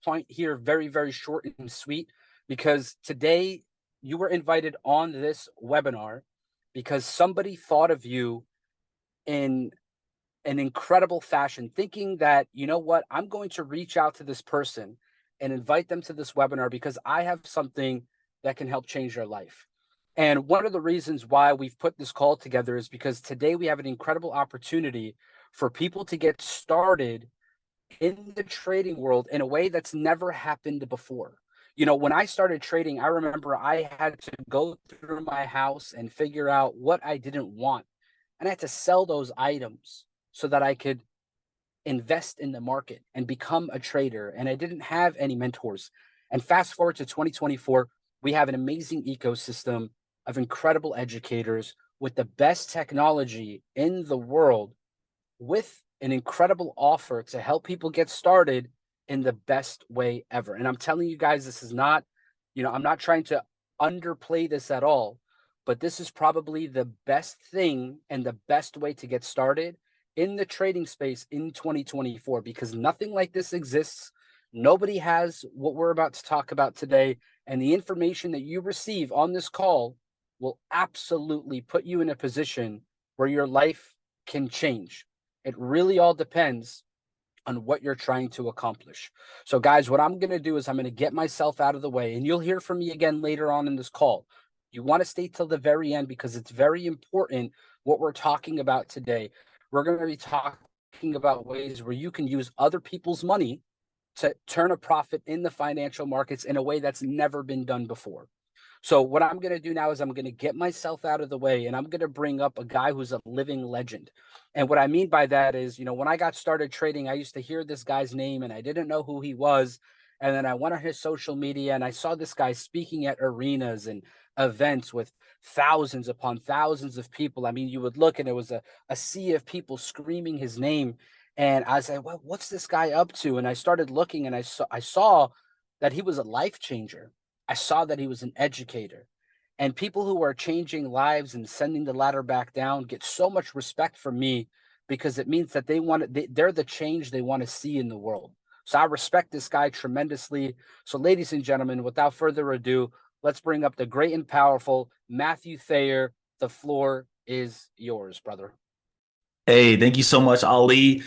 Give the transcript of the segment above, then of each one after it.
point here very, very short and sweet because today you were invited on this webinar because somebody thought of you in an incredible fashion, thinking that, you know what, I'm going to reach out to this person and invite them to this webinar because I have something that can help change their life. And one of the reasons why we've put this call together is because today we have an incredible opportunity for people to get started in the trading world in a way that's never happened before. You know, when I started trading, I remember I had to go through my house and figure out what I didn't want. And I had to sell those items so that I could invest in the market and become a trader. And I didn't have any mentors. And fast forward to 2024, we have an amazing ecosystem of incredible educators with the best technology in the world, with an incredible offer to help people get started in the best way ever. And I'm telling you guys, this is not, I'm not trying to underplay this at all, but this is probably the best thing and the best way to get started in the trading space in 2024 because nothing like this exists. Nobody has what we're about to talk about today. And the information that you receive on this call will absolutely put you in a position where your life can change. It really all depends on what you're trying to accomplish. So guys, what I'm going to do is I'm going to get myself out of the way and you'll hear from me again later on in this call. You want to stay till the very end because it's very important what we're talking about today. We're going to be talking about ways where you can use other people's money to turn a profit in the financial markets in a way that's never been done before. So what I'm going to do now is I'm going to get myself out of the way and I'm going to bring up a guy who's a living legend. And what I mean by that is, when I got started trading, I used to hear this guy's name and I didn't know who he was. And then I went on his social media and I saw this guy speaking at arenas and events with thousands upon thousands of people. I mean, you would look and it was a sea of people screaming his name. And I said, well, what's this guy up to? And I started looking and I saw that he was a life changer. I saw that he was an educator. And people who are changing lives and sending the ladder back down get so much respect from me because it means that they're the change they want to see in the world. So I respect this guy tremendously. So ladies and gentlemen, without further ado, let's bring up the great and powerful Matthew Thayer. The floor is yours, brother. Hey, thank you so much, Ali,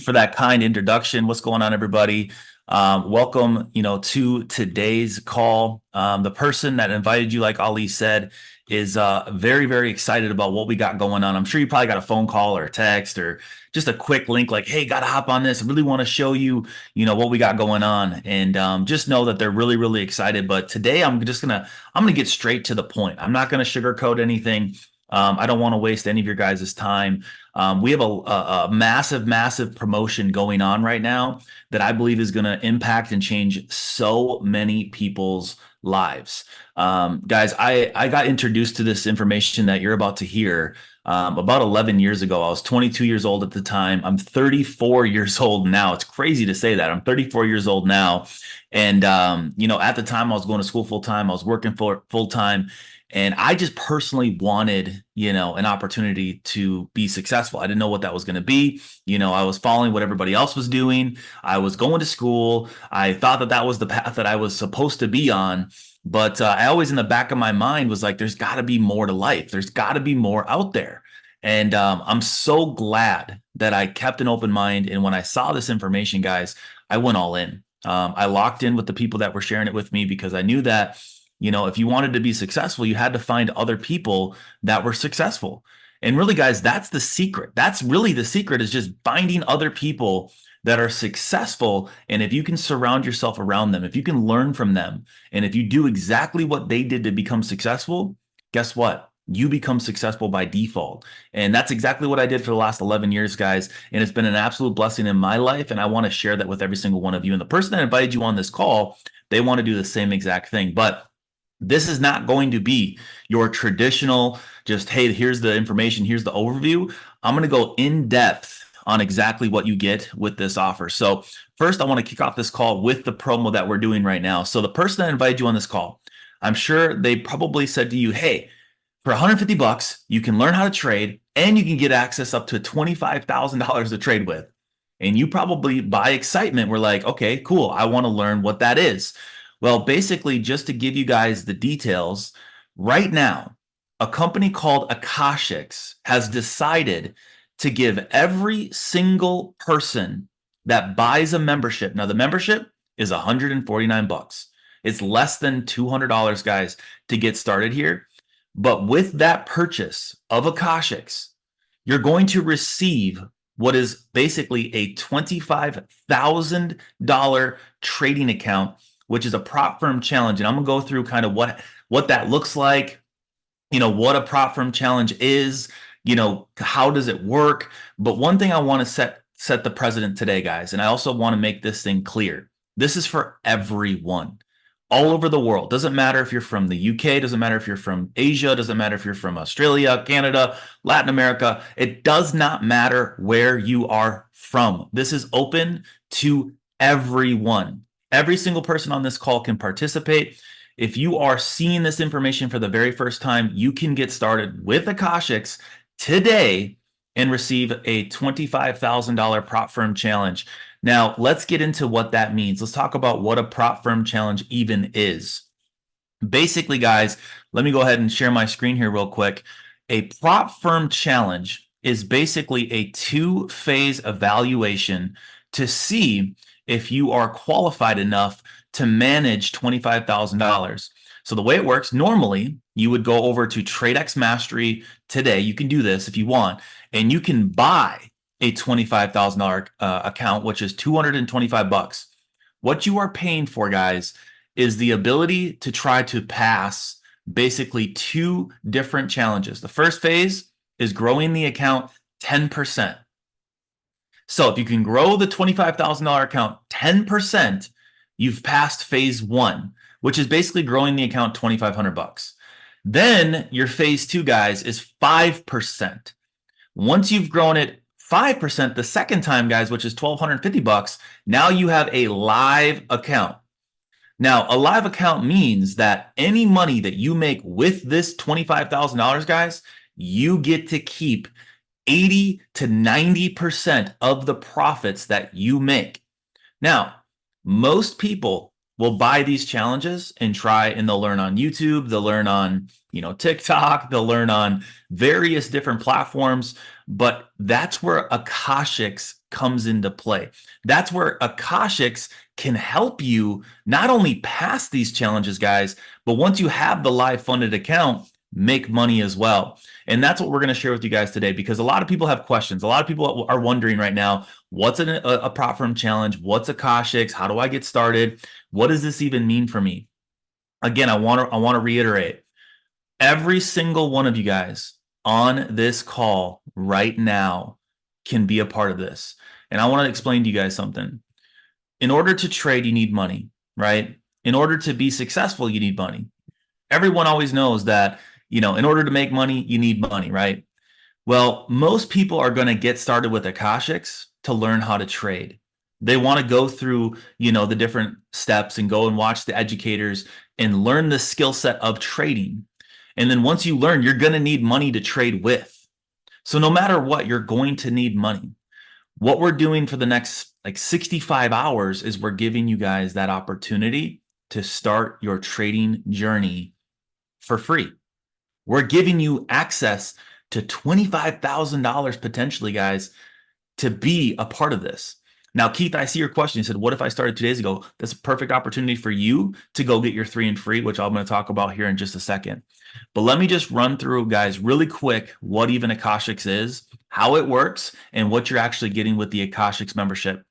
for that kind introduction. What's going on, everybody? Welcome, to today's call. The person that invited you, like Ali said, is very, very excited about what we got going on. I'm sure you probably got a phone call or a text or just a quick link like, hey, got to hop on this. I really want to show you, what we got going on. And just know that they're really, really excited. But today I'm going to get straight to the point. I'm not going to sugarcoat anything. I don't want to waste any of your guys' time. We have a massive, massive promotion going on right now that I believe is going to impact and change so many people's lives. Guys, I got introduced to this information that you're about to hear about 11 years ago. I was 22 years old at the time. I'm 34 years old now. It's crazy to say that. I'm 34 years old now. And, at the time I was going to school full time. I was working for full time. And I just personally wanted, an opportunity to be successful. I didn't know what that was going to be. I was following what everybody else was doing. I was going to school. I thought that that was the path that I was supposed to be on. But I always in the back of my mind was like, there's got to be more to life. There's got to be more out there. And I'm so glad that I kept an open mind. And when I saw this information, guys, I went all in. I locked in with the people that were sharing it with me because I knew that if you wanted to be successful, you had to find other people that were successful. And really, guys, that's the secret. That's really the secret, is just finding other people that are successful. And if you can surround yourself around them, if you can learn from them, and if you do exactly what they did to become successful, guess what? You become successful by default. And that's exactly what I did for the last 11 years, guys. And it's been an absolute blessing in my life. And I want to share that with every single one of you. And the person that invited you on this call, they want to do the same exact thing. But this is not going to be your traditional, just, hey, here's the information, here's the overview. I'm going to go in depth on exactly what you get with this offer. So first, I want to kick off this call with the promo that we're doing right now. So the person that invited you on this call, I'm sure they probably said to you, hey, for $150, you can learn how to trade and you can get access up to $25,000 to trade with. And you probably, by excitement, were like, okay, cool. I want to learn what that is. Well, basically, just to give you guys the details, right now, a company called AKASX has decided to give every single person that buys a membership. Now, the membership is 149 bucks. It's less than $200, guys, to get started here. But with that purchase of AKASX, you're going to receive what is basically a $25,000 trading account, which is a prop firm challenge. And I'm going to go through kind of what that looks like, what a prop firm challenge is, how does it work? But one thing I want to set the precedent today, guys, and I also want to make this thing clear. This is for everyone all over the world. Doesn't matter if you're from the UK, doesn't matter if you're from Asia, doesn't matter if you're from Australia, Canada, Latin America. It does not matter where you are from. This is open to everyone. Every single person on this call can participate. If you are seeing this information for the very first time, you can get started with AKASX today and receive a $25,000 prop firm challenge. Now, let's get into what that means. Let's talk about what a prop firm challenge even is. Basically, guys, let me go ahead and share my screen here real quick. A prop firm challenge is basically a two-phase evaluation to see if you are qualified enough to manage $25,000. So the way it works, normally you would go over to TradeX Mastery today. You can do this if you want, and you can buy a $25,000 account, which is 225 bucks. What you are paying for, guys, is the ability to try to pass basically two different challenges. The first phase is growing the account 10%. So if you can grow the $25,000 account 10%, you've passed phase one, which is basically growing the account 2,500 bucks. Then your phase two, guys, is 5%. Once you've grown it 5% the second time, guys, which is 1,250 bucks, now you have a live account. Now, a live account means that any money that you make with this $25,000, guys, you get to keep 80 to 90% of the profits that you make. Now, most people will buy these challenges and try, and they'll learn on YouTube, they'll learn on, TikTok, they'll learn on various different platforms, but that's where AKASX comes into play. That's where AKASX can help you not only pass these challenges, guys, but once you have the live funded account, make money as well. And that's what we're going to share with you guys today, because a lot of people have questions. A lot of people are wondering right now, what's a prop firm challenge? What's AKASX? How do I get started? What does this even mean for me? Again, I want to reiterate, every single one of you guys on this call right now can be a part of this. And I want to explain to you guys something. In order to trade, you need money, right? In order to be successful, you need money. Everyone always knows that, in order to make money, you need money, right? Well, most people are going to get started with AKASX to learn how to trade. They want to go through, the different steps and go and watch the educators and learn the skill set of trading. And then once you learn, you're going to need money to trade with. So no matter what, you're going to need money. What we're doing for the next 65 hours is we're giving you guys that opportunity to start your trading journey for free. We're giving you access to $25,000 potentially, guys, to be a part of this. Now, Keith, I see your question. You said, what if I started 2 days ago? That's a perfect opportunity for you to go get your 3 and free, which I'm going to talk about here in just a second. But let me just run through, guys, really quick what even AKASX is, how it works, and what you're actually getting with the AKASX membership.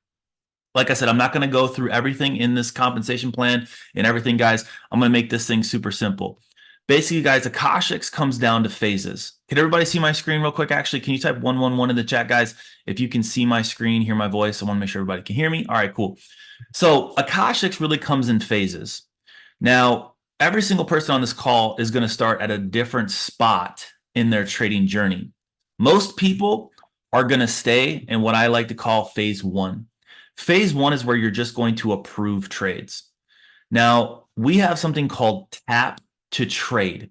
Like I said, I'm not going to go through everything in this compensation plan and everything, guys. I'm going to make this thing super simple. Basically, guys, AKASX comes down to phases. Can everybody see my screen real quick? Actually, can you type 111 in the chat, guys? If you can see my screen, hear my voice, I want to make sure everybody can hear me. All right, cool. So AKASX really comes in phases. Now, every single person on this call is going to start at a different spot in their trading journey. Most people are going to stay in what I like to call phase one. Phase one is where you're just going to approve trades. Now, we have something called tap to trade.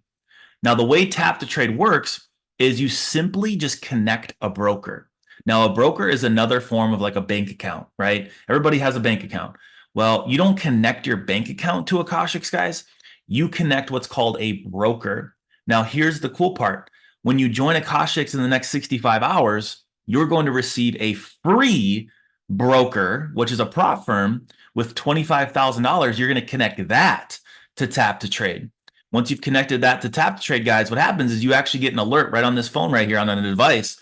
Now, the way tap to trade works is you simply just connect a broker. Now, a broker is another form of like a bank account, right? Everybody has a bank account. Well, you don't connect your bank account to AKASX, guys. You connect what's called a broker. Now, here's the cool part. When you join AKASX in the next 65 hours, you're going to receive a free broker, which is a prop firm with $25,000. You're going to connect that to Tap to Trade. Once you've connected that to Tap to Trade, guys, what happens is you actually get an alert right on this phone right here on a device.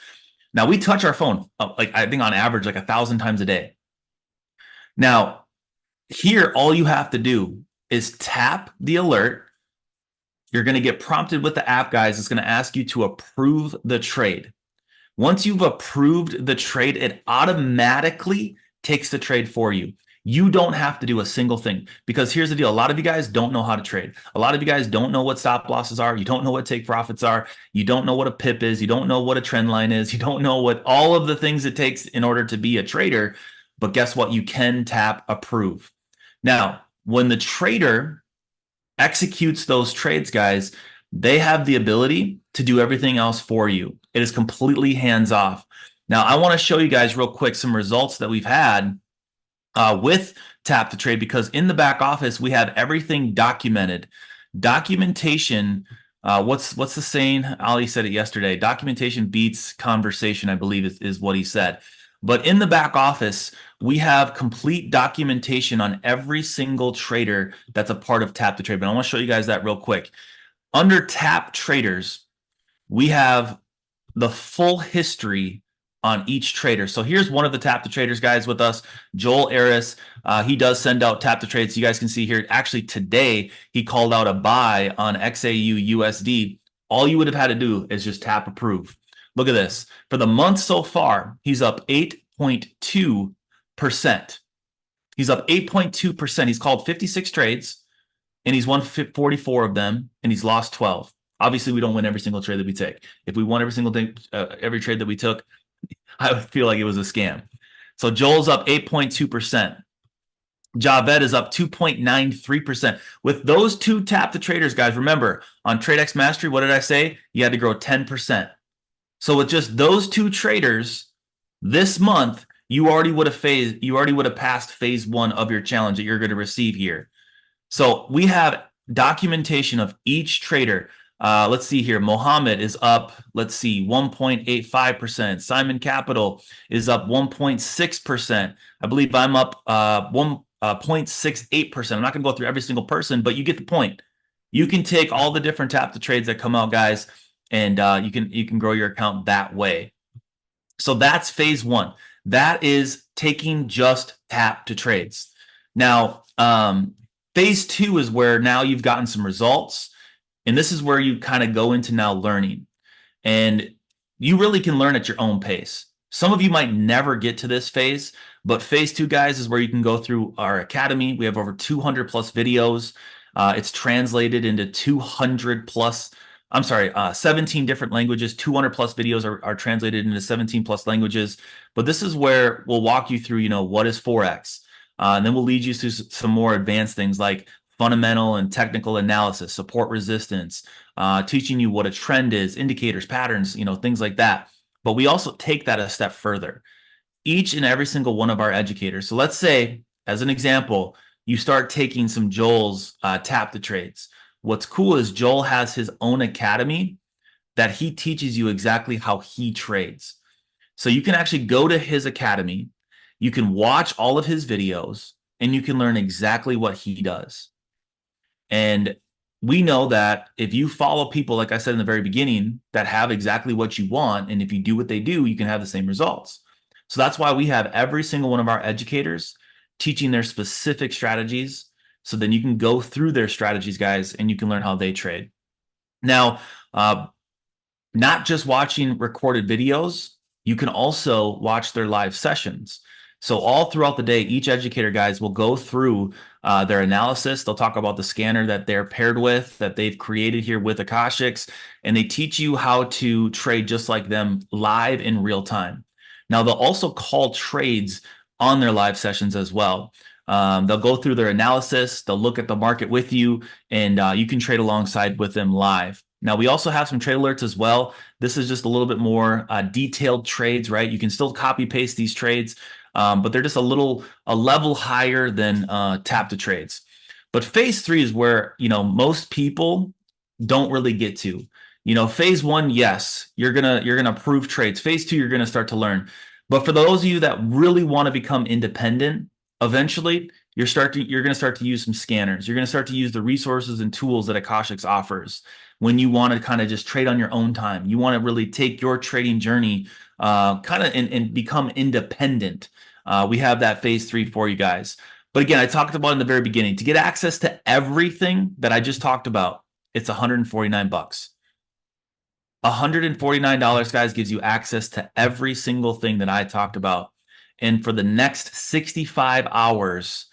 Now, we touch our phone, like I think on average, like 1,000 times a day. Now, here, all you have to do is tap the alert. You're going to get prompted with the app, guys. It's going to ask you to approve the trade. Once you've approved the trade, it automatically takes the trade for you. You don't have to do a single thing, because here's the deal. A lot of you guys don't know how to trade. A lot of you guys don't know what stop losses are. You don't know what take profits are. You don't know what a pip is. You don't know what a trend line is. You don't know what all of the things it takes in order to be a trader. But guess what? You can tap approve. Now, when the trader executes those trades, guys, they have the ability to do everything else for you. It is completely hands off. Now, I want to show you guys real quick some results that we've had with Tap to Trade, because in the back office, we have everything documented. Documentation, what's the saying? Ali said it yesterday. Documentation beats conversation, I believe is what he said. But in the back office, we have complete documentation on every single trader that's a part of Tap to Trade. But I want to show you guys that real quick. Under Tap Traders, we have the full history on each trader. So here's one of the Tap to Traders guys with us, Joel Aris. He does send out Tap to Trades. So you guys can see here, actually today, he called out a buy on XAU USD. All you would have had to do is just tap approve. Look at this. For the month so far, he's up 8.2%. He's up 8.2%. He's called 56 trades, and he's won 44 of them, and he's lost 12. Obviously, we don't win every single trade that we take. If we won every single thing, every trade that we took, I would feel like it was a scam. So Joel's up 8.2%. Javed is up 2.93%. With those two Tap to Traders, guys, remember, on TradeX Mastery, what did I say? You had to grow 10%. So with just those two traders this month, you already would have passed phase 1 of your challenge that you're going to receive here. So we have documentation of each trader. Let's see here. Mohammed is up, let's see, 1.85%. Simon Capital is up 1.6%. I believe I'm up 1.68%. I'm not going to go through every single person, but you get the point. You can take all the different Tap to Trades that come out, guys, and you can grow your account that way. So that's phase 1. That is taking just Tap to Trades. Now, phase 2 is where now you've gotten some results. And this is where you kind of go into now learning. And you really can learn at your own pace. Some of you might never get to this phase, but phase 2, guys, is where you can go through our academy. We have over 200 plus videos. It's translated into 17 different languages. 200 plus videos are translated into 17 plus languages. But this is where we'll walk you through, what is Forex? And then we'll lead you through some more advanced things like fundamental and technical analysis, support resistance, teaching you what a trend is, indicators, patterns, things like that. But we also take that a step further. Each and every single one of our educators. So let's say, as an example, you start taking some Joel's Tap to Trades. What's cool is Joel has his own academy that he teaches you exactly how he trades. So you can actually go to his academy, you can watch all of his videos, and you can learn exactly what he does. And we know that if you follow people, like I said in the very beginning, that have exactly what you want, and if you do what they do, you can have the same results. So that's why we have every single one of our educators teaching their specific strategies. So then you can go through their strategies, guys, and you can learn how they trade. Now, not just watching recorded videos, you can also watch their live sessions. So all throughout the day, each educator, guys, will go through their analysis. They'll talk about the scanner that they're paired with, that they've created here with AKASX, and they teach you how to trade just like them live in real time. Now, they'll also call trades on their live sessions as well. They'll go through their analysis, they'll look at the market with you, and you can trade alongside with them live. Now, we also have some trade alerts as well. This is just a little bit more detailed trades, right? You can still copy paste these trades, but they're just a level higher than tap to trades. But phase three is where, most people don't really get to. Phase one, yes, you're gonna approve trades. Phase two, you're gonna start to learn. But for those of you that really want to become independent, eventually you're gonna start to use some scanners. You're gonna start to use the resources and tools that AKASX offers when you want to kind of just trade on your own time. You want to really take your trading journey kind of and become independent. We have that phase three for you guys. But again, I talked about in the very beginning, to get access to everything that I just talked about, it's 149 bucks. $149, guys, gives you access to every single thing that I talked about. And for the next 65 hours,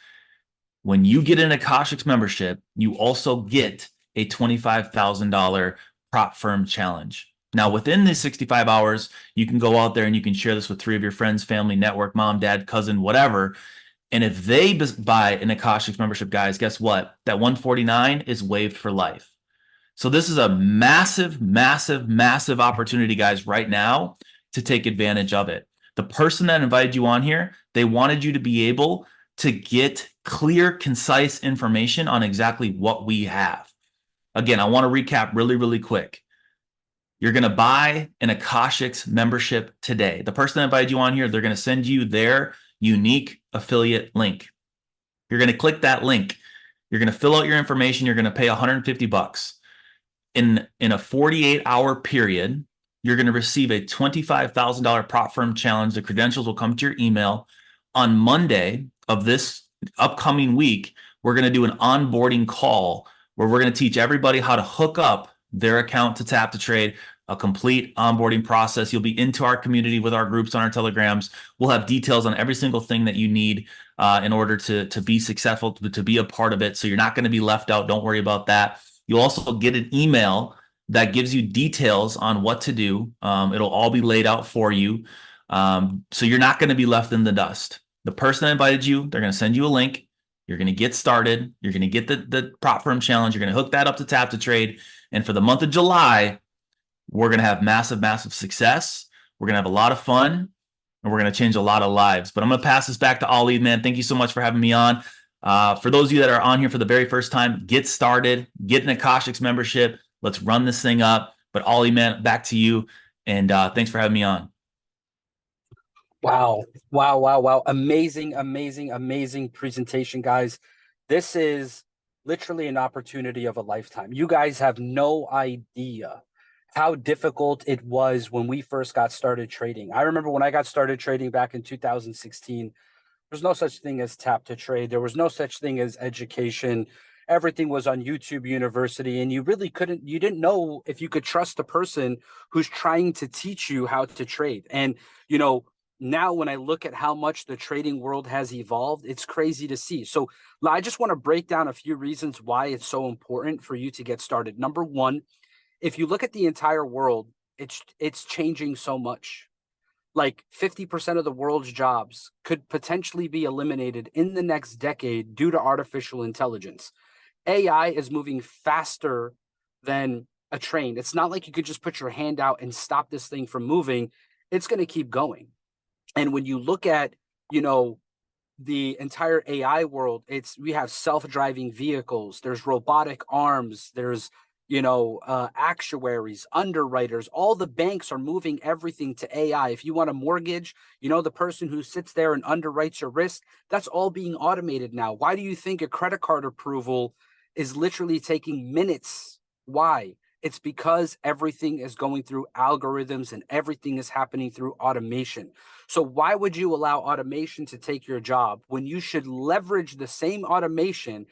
when you get an AKASX membership, you also get a $25,000 prop firm challenge. Now, within these 65 hours, you can go out there and you can share this with 3 of your friends, family, network, mom, dad, cousin, whatever. And if they buy an AKASX membership, guys, guess what? That 149 is waived for life. So this is a massive, massive, massive opportunity, guys, right now to take advantage of it. The person that invited you on here, they wanted you to be able to get clear, concise information on exactly what we have. Again, I want to recap really, really quick. You're going to buy an AKASX membership today. The person that invited you on here, they're going to send you their unique affiliate link. You're going to click that link. You're going to fill out your information. You're going to pay 150 bucks. In a 48-hour period, you're going to receive a $25,000 prop firm challenge. The credentials will come to your email. On Monday of this upcoming week, we're going to do an onboarding call where we're going to teach everybody how to hook up their account to Tap to Trade, a complete onboarding process. You'll be into our community with our groups on our telegrams. We'll have details on every single thing that you need in order to be successful, to be a part of it. So you're not going to be left out. Don't worry about that. You'll also get an email that gives you details on what to do. It'll all be laid out for you. So you're not going to be left in the dust. The person that invited you, they're going to send you a link. You're going to get started. You're going to get the prop firm challenge. You're going to hook that up to Tap to Trade. And for the month of July, we're going to have massive, massive success. We're going to have a lot of fun, and we're going to change a lot of lives. But I'm going to pass this back to Ali, man. Thank you so much for having me on. For those of you that are on here for the very first time, get started, get an AKASX membership. Let's run this thing up. But Ali, man, back to you. And thanks for having me on. Wow. Wow. Wow. Wow. Amazing, amazing, amazing presentation, guys. This is literally an opportunity of a lifetime. You guys have no idea how difficult it was when we first got started trading. I remember when I got started trading back in 2016, there's no such thing as Tap to Trade. There was no such thing as education. Everything was on YouTube University, and you didn't know if you could trust the person who's trying to teach you how to trade. And, now when I look at how much the trading world has evolved, it's crazy to see. So I just want to break down a few reasons why it's so important for you to get started. Number one, if you look at the entire world, it's changing so much. Like 50% of the world's jobs could potentially be eliminated in the next decade due to artificial intelligence. AI is moving faster than a train. It's not like you could just put your hand out and stop this thing from moving. It's going to keep going. And when you look at, the entire AI world, we have self-driving vehicles, there's robotic arms, there's actuaries, underwriters. All the banks are moving everything to AI. If you want a mortgage, the person who sits there and underwrites your risk, that's all being automated now. Why do you think a credit card approval is literally taking minutes? Why? It's because everything is going through algorithms and everything is happening through automation. So why would you allow automation to take your job when you should leverage the same automation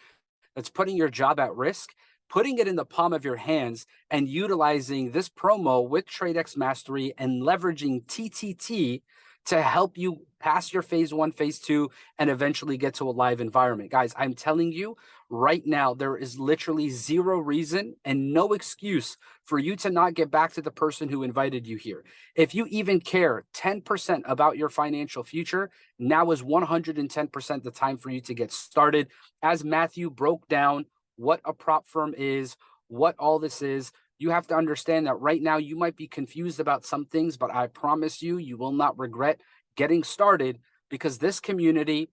that's putting your job at risk, putting it in the palm of your hands, and utilizing this promo with TradeX Mastery and leveraging TTT to help you pass your phase one, phase two, and eventually get to a live environment? Guys, I'm telling you right now, there is literally zero reason and no excuse for you to not get back to the person who invited you here. If you even care 10% about your financial future, now is 110% the time for you to get started. As Matthew broke down what a prop firm is, what all this is, You have to understand that right now you might be confused about some things, but I promise you, you will not regret getting started, because this community,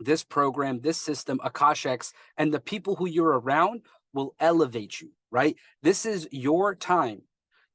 this program, this system, AKASX, and the people who you're around will elevate you, right? This is your time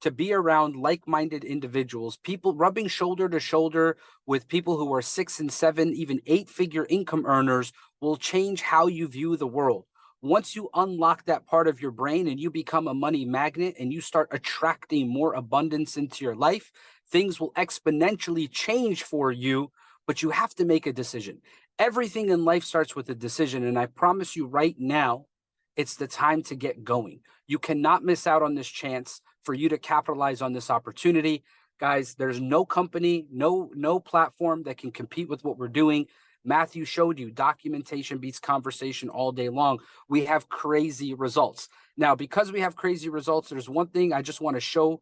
to be around like-minded individuals, people rubbing shoulder to shoulder with people who are 6 and 7, even 8-figure income earners will change how you view the world. Once you unlock that part of your brain and you become a money magnet and you start attracting more abundance into your life, things will exponentially change for you, but you have to make a decision. Everything in life starts with a decision, and I promise you right now, it's the time to get going. You cannot miss out on this chance for you to capitalize on this opportunity. Guys, there's no company, no platform that can compete with what we're doing. Matthew showed you documentation beats conversation all day long. We have crazy results. Now, because we have crazy results, there's one thing I just want to show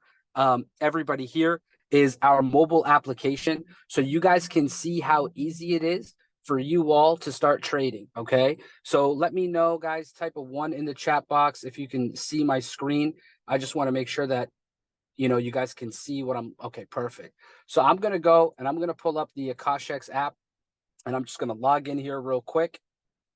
everybody here is our mobile application. So you guys can see how easy it is for you all to start trading. Okay. So let me know, guys, type a 1 in the chat box if you can see my screen. I just want to make sure that, you guys can see what I'm, okay, perfect. So I'm going to go and I'm going to pull up the AKASX app, and I'm just going to log in here real quick.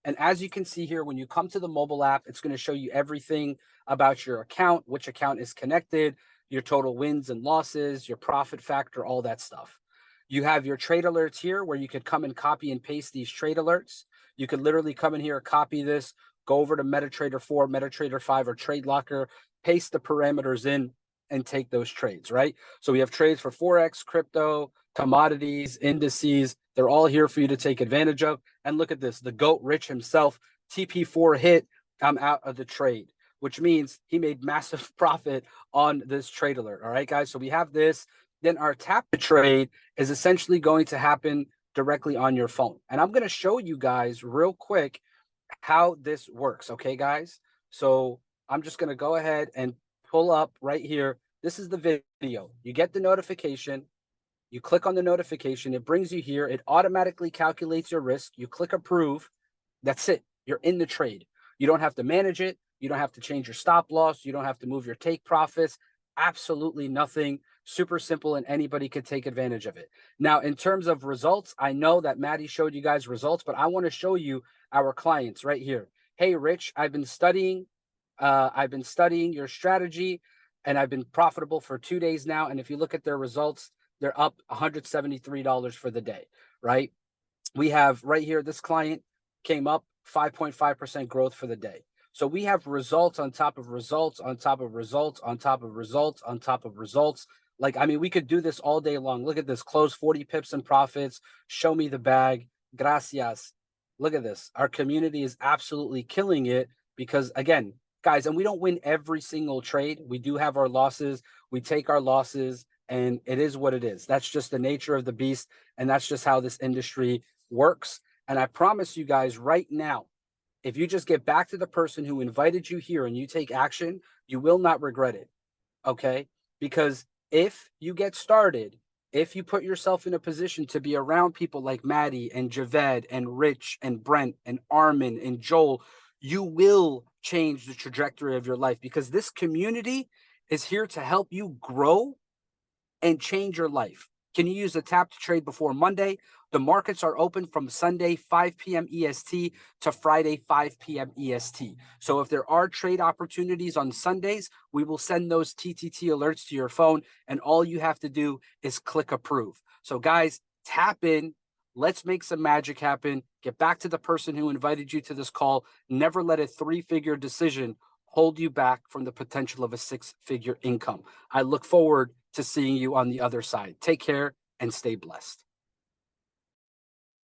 And as you can see here, when you come to the mobile app, it's going to show you everything about your account, which account is connected, your total wins and losses, your profit factor, all that stuff. You have your trade alerts here where you could come and copy and paste these trade alerts. You could literally come in here, copy this, go over to MetaTrader 4, MetaTrader 5, or Trade Locker, paste the parameters in, and take those trades, right? So we have trades for Forex, crypto, commodities, indices. They're all here for you to take advantage of. And look at this, the GOAT Rich himself, TP4 hit, I'm out of the trade, which means he made massive profit on this trade alert. All right, guys, so we have this. Then our tap to trade is essentially going to happen directly on your phone. And I'm going to show you guys real quick how this works. Okay, guys. So I'm just going to go ahead and pull up right here. This is the video. You get the notification. You click on the notification. It brings you here. It automatically calculates your risk. You click approve. That's it. You're in the trade. You don't have to manage it. You don't have to change your stop loss. You don't have to move your take profits. Absolutely nothing. Super simple, and anybody could take advantage of it. Now, in terms of results, I know that Maddie showed you guys results, but I want to show you our clients right here. Hey, Rich, I've been studying your strategy, and I've been profitable for 2 days now. And if you look at their results, they're up $173 for the day, right? We have right here, this client came up 5.5% growth for the day. So we have results on top of results, on top of results, on top of results, on top of results. Like, I mean, we could do this all day long. Look at this, close 40 pips in profits. Show me the bag. Gracias. Look at this. Our community is absolutely killing it because, again, guys, and we don't win every single trade. We do have our losses. We take our losses, and it is what it is. That's just the nature of the beast, and that's just how this industry works. And I promise you guys right now, if you just get back to the person who invited you here and you take action, you will not regret it, okay? Because if you get started, if you put yourself in a position to be around people like Maddie and Javed and Rich and Brent and Armin and Joel, you will change the trajectory of your life, because this community is here to help you grow and change your life. Can you use a tap to trade before Monday? The markets are open from Sunday, 5 p.m. EST to Friday, 5 p.m. EST. So if there are trade opportunities on Sundays, we will send those TTT alerts to your phone, and all you have to do is click approve. So guys, tap in. Let's make some magic happen. Get back to the person who invited you to this call. Never let a 3-figure decision hold you back from the potential of a 6-figure income. I look forward to seeing you on the other side. Take care and stay blessed.